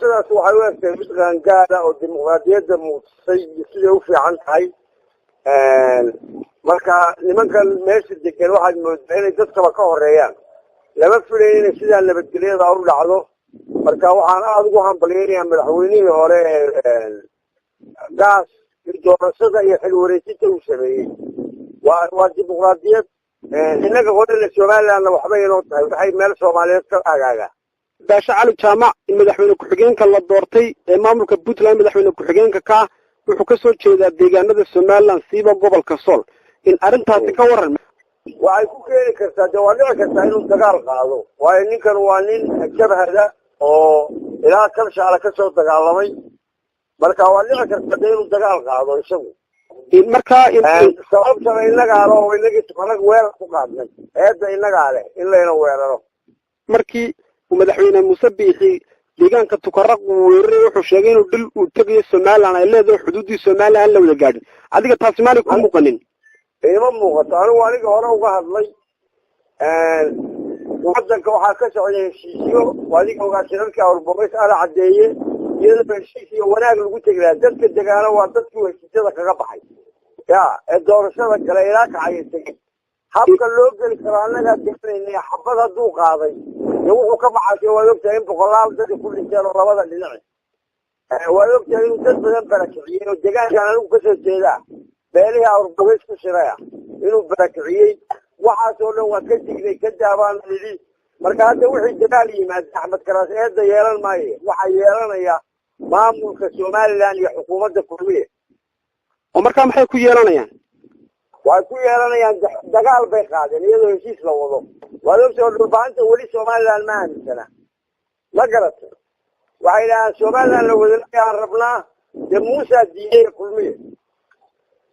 doorashadaas waxay u egtay mid qaangaara oo dimuqraadiyadda muudsay siday u fiican tahay marka nimankan meesha degan waxaad moodaa inay dadkaba ka horeeyaan lama filayo inay sidaa nabadgelyada u dhacdo marka waxaan aada ugu hambalyeynayaa madaxweynihii hore gaas doorashada iyo xil wareejinta uu sameeyey waa dimuqraadiyad innaga horena somalilandna waxbay inoo tahay waxay meel soomaaliyeed ka agaaga baashe cali jaamac in madaxweyne ku-xigeenka la doortay ee maamulka puntland madaxweyne ku-xigeenka ka wuxuu ka soo jeedaa deegaanada somaliland siiba gobolka sool in arrintaasi ka waran waxay ku keeni kartaa dee waa dhici kartaa inuu dagaal qaado waayo ninkan waa nin jabhada oo ilaa kalshaala kasoo dagaalamay marka waa dhici kartaa dee inuu dagaal qaado isagu markaa sababtana innagaa le oo inagii tukanag weerar ku qaadnay eedda innagaa leh in layna weeraro markii uu madaxweyne muuse biixi deegaanka tukaraq uu weeraray wuxuu sheegay inuu dhil uu tegayo somaliland ay leedahay xuduuddii somaliland aan la wada gaadhin adiga taasi maanay ku muuqanin ima muuqato anigu aniga hore uga hadlay wadanka waxaa ka socday heshiisyo adiga ogaa shirarkii awrbogays ala caddeeye iyadoo heshiis iyo wanaag lagu tegi lahaa dadka degaano waa dadkii heshiisyada kaga baxay ya ee doorashada kale ilaa kacaya tegay habka loo geli karo annagaa deganayna xabad hadduu qaaday dee wuxuu ka baxaasay waad ogtahay in boqolaal dadka ku dhinteen oo labada dhinaci waad ogtahay inuu dad badan barakiciyey oo degaankaan anigu kasoo jeedaa beelihii awrbogays ku shiraya inuu barakiciyey waxaas oo dhan waa ka dignay ka daabaan nidhi marka hadda wixii dagaal yimaada axmed karaas eedda yeelan maayo waxaa yeelanaya maamulka somaliland iyo xukuumadda kulmiye oo markaa maxay ku yeelanayaan waxay ku yeelanayaan dagaal bay qaadeen iyadoo heshiis la wado waad ogtahay dhulbaanta weli somaliland ma aaminsana ma garata waxay dhahaan somaliland la wadalaaan rabnaa dee muusaa diiday kulmiye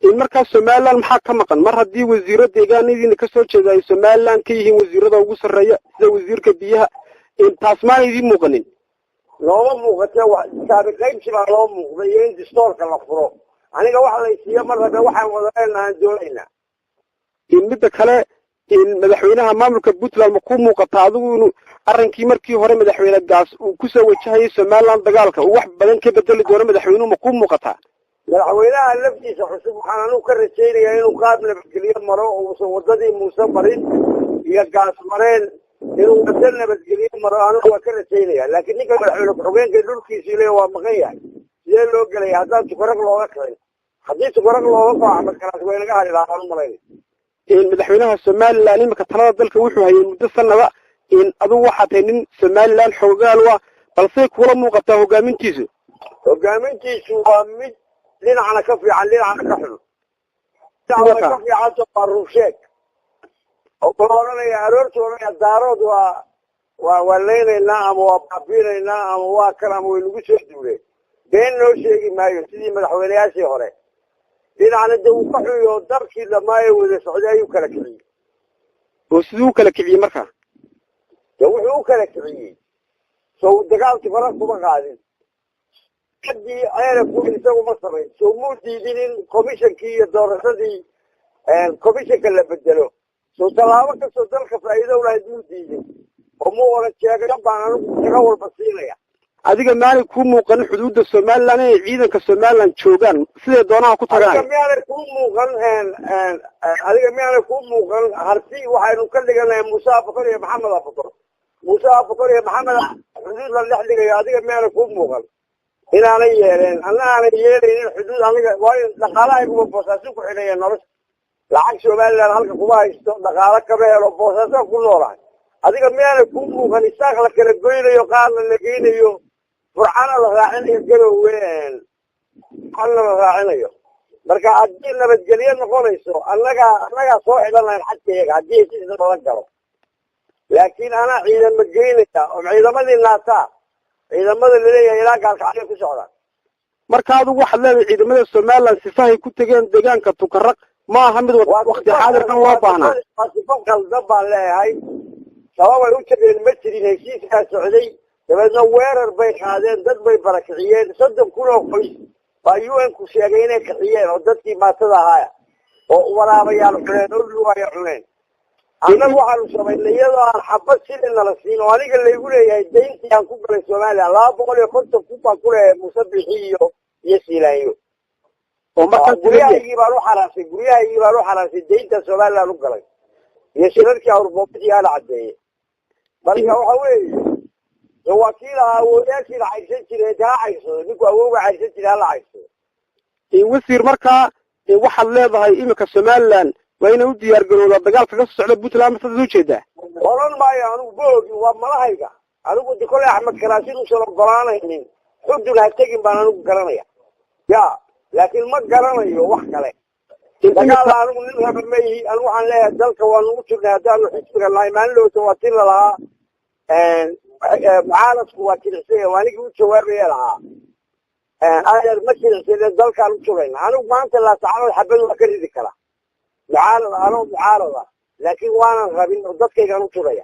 in markaa somaliland maxaa ka maqan mar haddii wasiiro deegaanadiina kasoo jeeda ay somaliland ka yihiin wasiirada ugu sarreeya sida wasiirka biyaha taas maana idiin muuqanin looma muuqate saabi qaybsi baa loo muuqday iyo in distoorka la furo aniga waxa laysiiya mar rabe waxaan wadaleenahaan doonaynaa in midda kale in madaxweynaha maamulka puntland ma ku muuqata adigu inuu arrinkii markii hore madaxweyne gaas uu kusoo wajahayay somaliland dagaalka uu wax badan ka bedeli doono madaxweynuhu ma ku muuqataa madaxweynaha laftiisa cusub waxaan anigu ka rajaynayaa inuu qaab nabadgelyo maro oo uusan wadadii muuse marin iyo gaas mareen inuu wada nabadgelyo maro anigu waa ka rajaynaya laakiin ninka madaxweyne ku-xigeenka dhulkiisii le waa maqan yahay sidee loo gelaya haddaan tukarag looga kicin haddii tukarag looga kaco axmed karaas way naga hari lahaan u malayna madaxweynaha somaliland imika talada dalka wuxuu hayay muddo sanada in adigu waxaa tahay nin somaliland xoogaal wa balsey kula muuqataa hogaamintiisu waa mid dhinacna ka fiican dhinacna ka xun dhinacna ka fiicanto waa ruusheeg oo kula odhanaya aroorta odhanaya daarood waa leynaynaa ama waa baabiinaynaa ama waa kan ama way nagu soo duuleen been noo sheegi maayo sidii madaxweyneyaashii hore dhinacna de uu ka xuyo dalkii dhamaaye wada socday ayuu kala kiciyey oo siduu u kala kiciyey markaa de wuxuu u kala kiciyey so dagaalkii fara kuma qaadin haddii ayna ku isaguma samayn soo muu diidin in commissionkii iyo doorashadii commissionka la bedelo soo tallaabo kastoo dalka faa'iido ulahayd muu diidin oo muu oran sheegayo baan anigu taga walba siinaya adiga maanay kuu muuqanin xuduudda somaliland inay ciidanka somaliland joogaan siday doonaha ku tagaan adiga miyaanay kuu muuqan harti waxaynu ka dhiganahay muuse abukar iyo maxamed abukar muuse abukar iyo maxamed xuduud la dhex dhigayo adiga miyaanay kuu muuqan inaanay yeeleen anna aanay yeelaynin xuduud aniga waayo dhaqaalahayguma boosaaso ku xidhaya nolosha lacag somaliland halka kuma haysto dhaqaalo kama helo boosaaso ku noolahay adiga miyaanay kuu muuqan isaaq la kala goynayo qaarna la geynayo burcana la raacinayo garowe qalna la raacinayo marka haddii nabadgelyo noqonayso annagaa soo xidhan lahayn xadkayaga haddii heshiisa lala galo laakiin anaa ciidama geynaya oo ciidamadii naataa ciidamada laleeyahay ilaa gaalkacyo ku socdaan marka adigu waxaad leedahay ciidamada somaliland sifahay ku tegeen deegaanka tukaraq ma aha mid wakti xaadirkan loo baahnaa waa sifo qaldan baan leeyahay sababay u tegeen ma jirin heshiiskaa socday dabeedna weerar bay qaadeen dad bay barakiciyeen 30 kun oo qoys baa UN-ku sheegay inay kiciyeen oo dadkii maatada ahaaya oo waraabayaal cuneen oo lugaaya cuneen annagu waxaanu samaynay iyadoo aan xabad shilin nala siin oo aniga laygu leeyahay dayntii aan ku galay Soomaaliya 250 kun baan ku leeyahay Muuse Bixi iyo Siilaanyo oo markaa guryahaygii baan u xaraasay daynta Soomaaliya u galay iyo shirarkii Awurboobtii aan cadeeyay marka waxa weeye wakiila awoodaashii la haysan jiray daacayso ninku awooga haysan jiray la haysto wasiir markaa waxaad leedahay imika Somaliland وأنا ودي أرجع ولا دجال في قصة على بوت العام تدوش ده. والله ما يعني بوجي وملاهيجا أنا قلت كل أحمد كراسي وصل قرانا هني حدوا له تجين بنانو قرانا يا لكن ما قرانا يو وح عليه. دجال أنا قلنا لها بمي أنا وحنا له دلك ونوصل له دال وحسب الله ما له تواتير لها معارض تواتير سيء وأنا قلت شوارع لها أنا ماشي دلك أنا شوين أنا ما أنت لا تعال الحبل وكذي ذكره. معارضة لكن وانا غبين ضدك كانوا تريا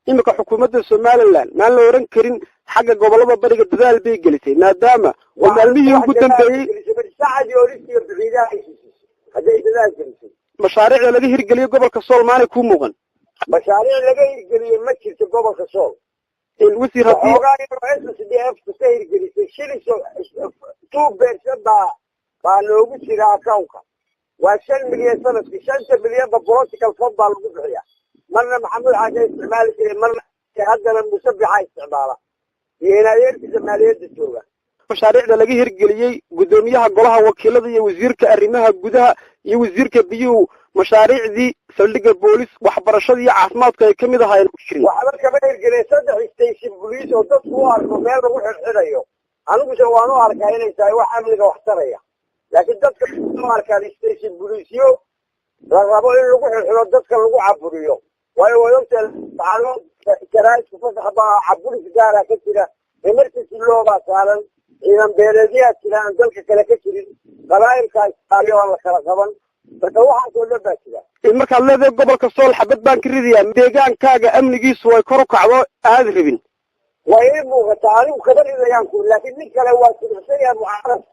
إنك حكومة الصوماليلاند ما لو رن كرين حاجة قبلها بريق الدجال بيجلسي نادامة ومالمية وجودن بي ساعد يوريك يبغيها هذا الدجال مشاريع الذي هرجليه قبل كسول ما يكون مغن مشاريع الذي هرجليه مكر قبل كسول الوزير هذي وقاعد رئيس الدي اف تسير جلسي شيل تو بيرشدا قالوا بيصير كوكب وعشان مليون سنة في 5 مليون ببروتيك الفضة على الوضعية مرنا محمود حاجة استعمال مرنا هذا المسبح استعماله يناير في زمالية الدولة مشاريع لقيه رجليه قدوميها قولها وكيلة وزيرك أرمها جودها يوزيرك بيو مشاريع ذي سلق البوليس وحبرشة عاصمات كم إذا هاي المشكلة وحبر كمان رجليه صدق يستيشن بوليس وتصوار ومال روح الحرية أنا بسوانو على كائن يساوي وحمل وحترية لكن dadka markaa station police la rabo in lagu xiro dadka lagu caburiyo way wadanta taalo karaas fasaxba caburi gaara ka jira emergency law ba saaran ciidan beeladiya jiraan dalka kale ka jirin qalaayirka ayo la kala qaban marka waxa soo dhabaatida marka leedahay gobolka Sool xabad baan ka ridiyaa deegaankaaga amnigiisu way kor u kacdo aad rabin way muuqata anigu ka ridaayaan ku laakiin nin kale waa sidoo mucaarad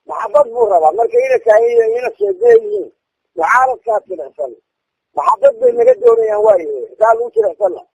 محبط مرة ما كينا كاين هنا سيدين معارض كاتب حسن محبط بين الدوري يا واي قالوا كده حسن